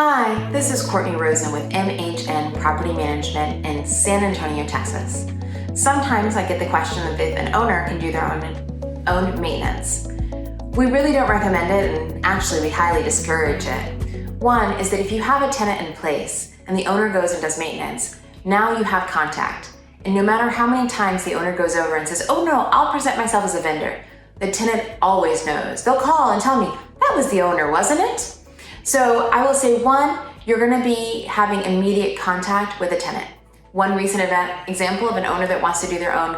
Hi, this is Courtney Rosen with MHN Property Management in San Antonio, Texas. Sometimes I get the question of if an owner can do their own maintenance. We really don't recommend it, and actually we highly discourage it. One is that if you have a tenant in place and the owner goes and does maintenance, now you have contact. And no matter how many times the owner goes over and says, "Oh no, I'll present myself as a vendor," the tenant always knows. They'll call and tell me, "That was the owner, wasn't it?" So I will say, one, you're gonna be having immediate contact with a tenant. One recent example of an owner that wants to do their own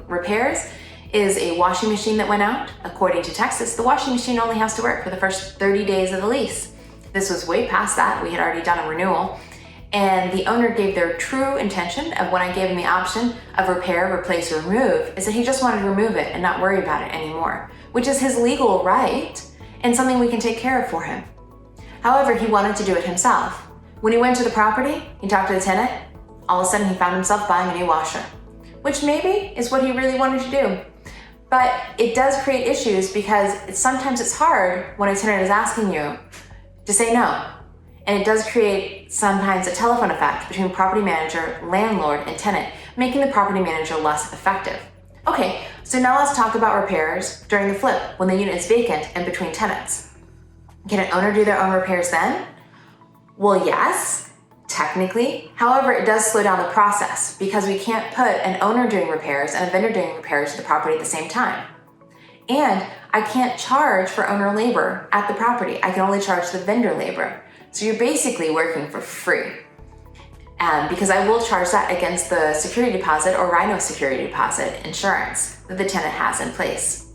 repairs, is a washing machine that went out. According to Texas, the washing machine only has to work for the first 30 days of the lease. This was way past that. We had already done a renewal. And the owner gave their true intention of when I gave him the option of repair, replace, or remove, is that he just wanted to remove it and not worry about it anymore, which is his legal right and something we can take care of for him. However, he wanted to do it himself. When he went to the property, he talked to the tenant, all of a sudden he found himself buying a new washer, which maybe is what he really wanted to do. But it does create issues because sometimes it's hard when a tenant is asking you to say no. And it does create sometimes a telephone effect between property manager, landlord, and tenant, making the property manager less effective. Okay, so now let's talk about repairs during the flip when the unit is vacant and between tenants. Can an owner do their own repairs then? Well, yes, technically. However, it does slow down the process because we can't put an owner doing repairs and a vendor doing repairs to the property at the same time. And I can't charge for owner labor at the property. I can only charge the vendor labor. So you're basically working for free. Because I will charge that against the security deposit or Rhino security deposit insurance that the tenant has in place.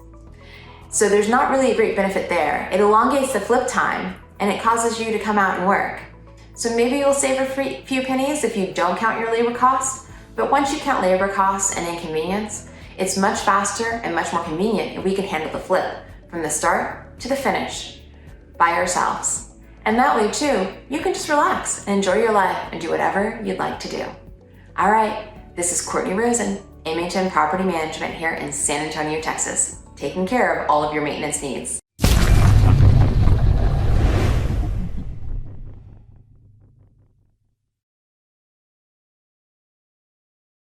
So there's not really a great benefit there. It elongates the flip time and it causes you to come out and work. So maybe you'll save a few pennies if you don't count your labor costs, but once you count labor costs and inconvenience, it's much faster and much more convenient, and we can handle the flip from the start to the finish by ourselves. And that way too, you can just relax and enjoy your life and do whatever you'd like to do. All right, this is Courtney Rosen, MHN Property Management here in San Antonio, Texas, taking care of all of your maintenance needs.